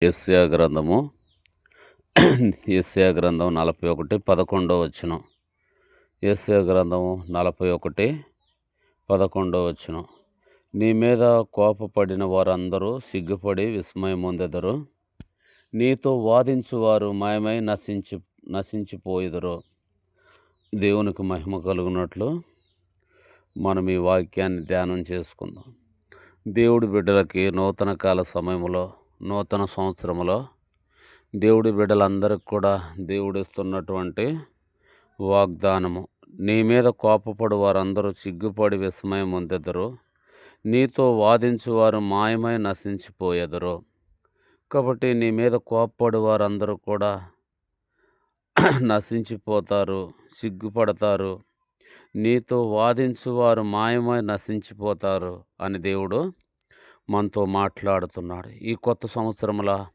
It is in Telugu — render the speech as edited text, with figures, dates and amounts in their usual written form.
యెషయా గ్రంథము యెషయా గ్రంథం 41:11. యెషయా గ్రంథము 41:11. నీ మీద కోపపడిన వారందరూ సిగ్గుపడి విస్మయమొందెదరు. నీతో వాదించువారు మాయమై నశించిపోయెదరు. దేవునికి మహిమ కలుగునట్లు మనం ఈ వాక్యాన్ని ధ్యానం చేసుకుందాం. దేవుడి బిడ్డలకి నూతన కాల సమయంలో, నూతన సంవత్సరంలో దేవుడి బిడ్డలందరికీ కూడా దేవుడిస్తున్నటువంటి వాగ్దానము, నీ మీద కోపపడు వారందరూ సిగ్గుపడి విస్మయం పొందెదరు. నీతో వాదించువారు మాయమై నశించిపోయెదరు. కాబట్టి నీ మీద కోపపడు వారందరూ కూడా నశించిపోతారు, సిగ్గుపడతారు. నీతో వాదించువారు మాయమై నశించిపోతారు అని దేవుడు మనతో మాట్లాడుతున్నాడు. ఈ కొత్త సంవత్సరంలో